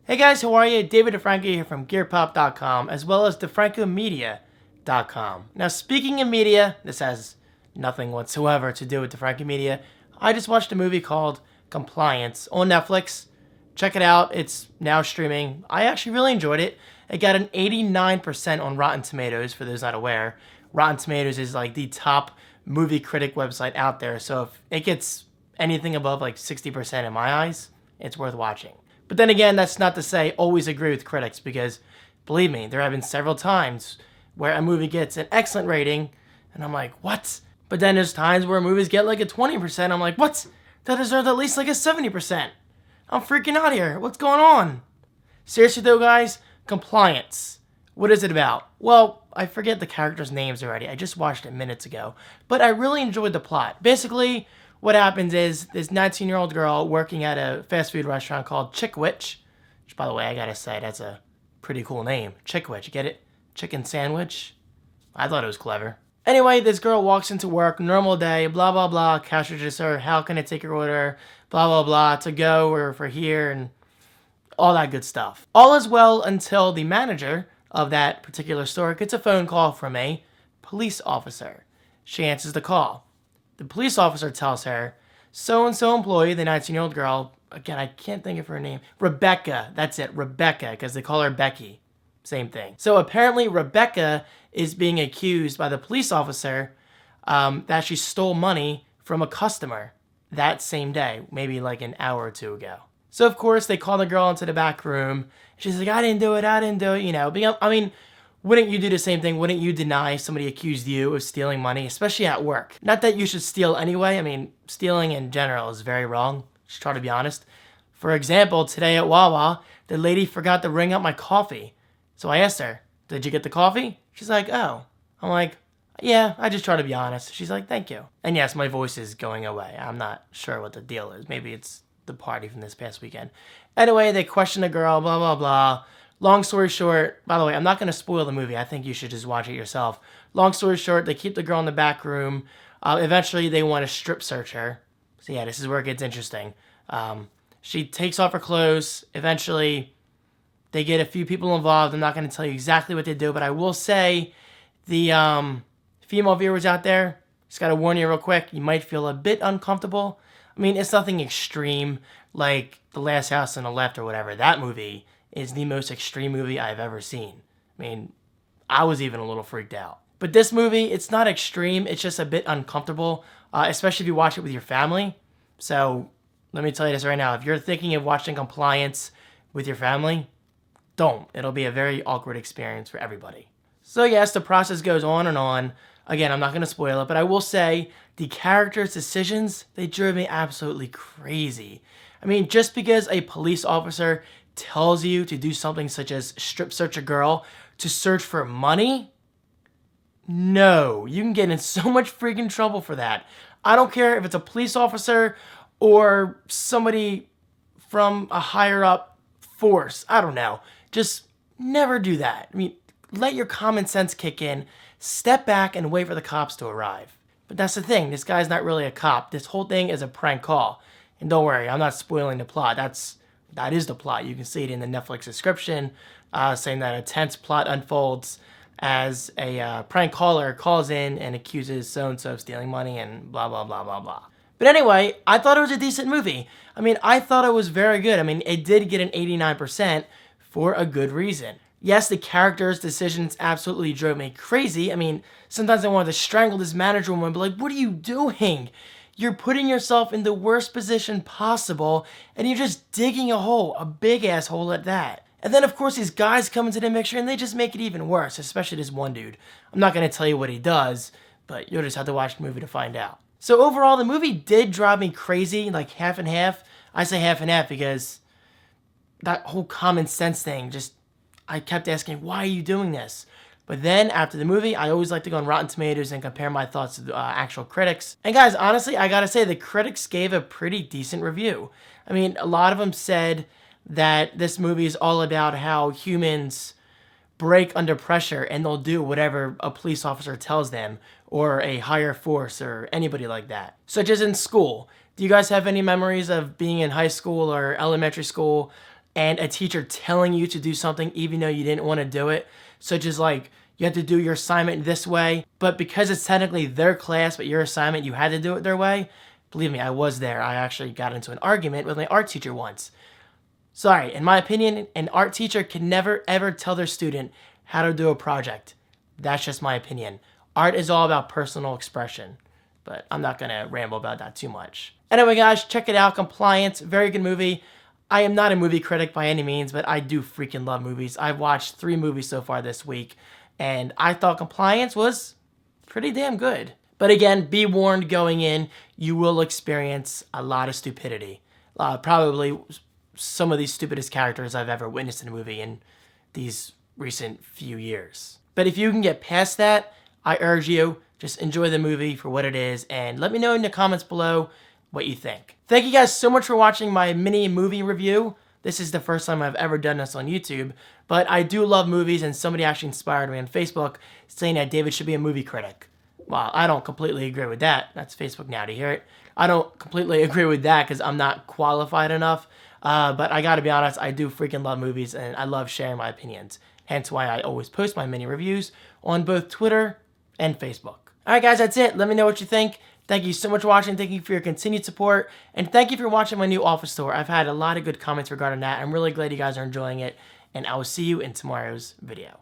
Hey guys, how are you? David DeFranco here from GearPop.com as well as DeFrancoMedia.com. Now speaking of media, this has nothing whatsoever to do with DeFranco Media. I just watched a movie called Compliance on Netflix. Check it out, it's now streaming. I actually really enjoyed it. It got an 89% on Rotten Tomatoes, for those not aware. Rotten Tomatoes is like the top movie critic website out there, so if it gets anything above like 60% in my eyes, it's worth watching. But then again, that's not to say always agree with critics, because believe me, there have been several times where a movie gets an excellent rating, and I'm like, what? But then there's times where movies get like a 20%, I'm like, what? That deserves at least like a 70%. I'm freaking out here. What's going on? Seriously though, guys, Compliance. What is it about? Well, I forget the characters' names already. I just watched it minutes ago. But I really enjoyed the plot. Basically, what happens is this 19-year-old girl working at a fast food restaurant called Chickwich, which, by the way, I gotta say, that's a pretty cool name. Chickwich, get it? Chicken sandwich? I thought it was clever. Anyway, this girl walks into work, normal day, blah, blah, blah, cash register, how can I take your order, blah, blah, blah, to go or for here, and all that good stuff. All is well until the manager of that particular store gets a phone call from a police officer. She answers the call. The police officer tells her, so-and-so employee, the 19-year-old girl, again, I can't think of her name, Rebecca, that's it, Rebecca, because they call her Becky. Same thing. So apparently Rebecca is being accused by the police officer that she stole money from a customer that same day, maybe like an hour or two ago. So of course they call the girl into the back room. She's like, I didn't do it, you know. I mean, wouldn't you do the same thing? Wouldn't you deny somebody accused you of stealing money, especially at work? Not that you should steal anyway. I mean, stealing in general is very wrong. Just try to be honest. For example, today at Wawa, the lady forgot to ring up my coffee. So I asked her, did you get the coffee? She's like, oh. I'm like, yeah, I just try to be honest. She's like, thank you. And yes, my voice is going away. I'm not sure what the deal is. Maybe it's the party from this past weekend. Anyway, they question the girl, blah, blah, blah. Long story short, by the way, I'm not going to spoil the movie. I think you should just watch it yourself. Long story short, they keep the girl in the back room. Eventually, they want to strip search her. So yeah, this is where it gets interesting. She takes off her clothes. Eventually, they get a few people involved. I'm not going to tell you exactly what they do, but I will say the female viewers out there, just got to warn you real quick, you might feel a bit uncomfortable. I mean, it's nothing extreme like The Last House on the Left or whatever. That movie is the most extreme movie I've ever seen. I mean, I was even a little freaked out. But this movie, it's not extreme. It's just a bit uncomfortable, especially if you watch it with your family. So let me tell you this right now. If you're thinking of watching Compliance with your family, don't. It'll be a very awkward experience for everybody. So yes, the process goes on and on. Again, I'm not going to spoil it, but I will say the characters' decisions, they drove me absolutely crazy. I mean, just because a police officer tells you to do something such as strip search a girl to search for money, no, you can get in so much freaking trouble for that. I don't care if it's a police officer or somebody from a higher up force. I don't know. Just never do that. I mean, let your common sense kick in. Step back and wait for the cops to arrive. But that's the thing. This guy's not really a cop. This whole thing is a prank call. And don't worry, I'm not spoiling the plot. That is the plot. You can see it in the Netflix description, saying that a tense plot unfolds as a prank caller calls in and accuses so-and-so of stealing money and blah, blah, blah, blah, blah. But anyway, I thought it was a decent movie. I mean, I thought it was very good. I mean, it did get an 89% for a good reason. Yes, the characters' decisions absolutely drove me crazy. I mean, sometimes I wanted to strangle this manager woman and be like, what are you doing? You're putting yourself in the worst position possible, and you're just digging a hole, a big-ass hole at that. And then, of course, these guys come into the mixture, and they just make it even worse, especially this one dude. I'm not going to tell you what he does, but you'll just have to watch the movie to find out. So overall, the movie did drive me crazy, like half and half. I say half and half because that whole common sense thing, just, I kept asking, why are you doing this? But then, after the movie, I always like to go on Rotten Tomatoes and compare my thoughts to the actual critics. And guys, honestly, I gotta say, the critics gave a pretty decent review. I mean, a lot of them said that this movie is all about how humans break under pressure and they'll do whatever a police officer tells them, or a higher force, or anybody like that. Such as in school. Do you guys have any memories of being in high school or elementary school and a teacher telling you to do something even though you didn't want to do it, such as like, you have to do your assignment this way, but because it's technically their class, but your assignment, you had to do it their way. Believe me, I was there. I actually got into an argument with my art teacher once. Sorry, in my opinion, an art teacher can never ever tell their student how to do a project. That's just my opinion. Art is all about personal expression, but I'm not gonna ramble about that too much. Anyway guys, check it out, Compliance, very good movie. I am not a movie critic by any means, but I do freaking love movies. I've watched 3 movies so far this week, and I thought Compliance was pretty damn good. But again, be warned going in, you will experience a lot of stupidity. Probably some of the stupidest characters I've ever witnessed in a movie in these recent few years. But if you can get past that, I urge you, just enjoy the movie for what it is, and let me know in the comments below what you think. Thank you guys so much for watching my mini movie review. This is the first time I've ever done this on YouTube, but I do love movies, and somebody actually inspired me on Facebook saying that David should be a movie critic. Well, I don't completely agree with that. That's Facebook now to hear it. I don't completely agree with that because I'm not qualified enough, but I gotta be honest, I do freaking love movies, and I love sharing my opinions. Hence why I always post my mini reviews on both Twitter and Facebook. Alright guys, that's it. Let me know what you think. Thank you so much for watching. Thank you for your continued support. And thank you for watching my new office tour. I've had a lot of good comments regarding that. I'm really glad you guys are enjoying it. And I will see you in tomorrow's video.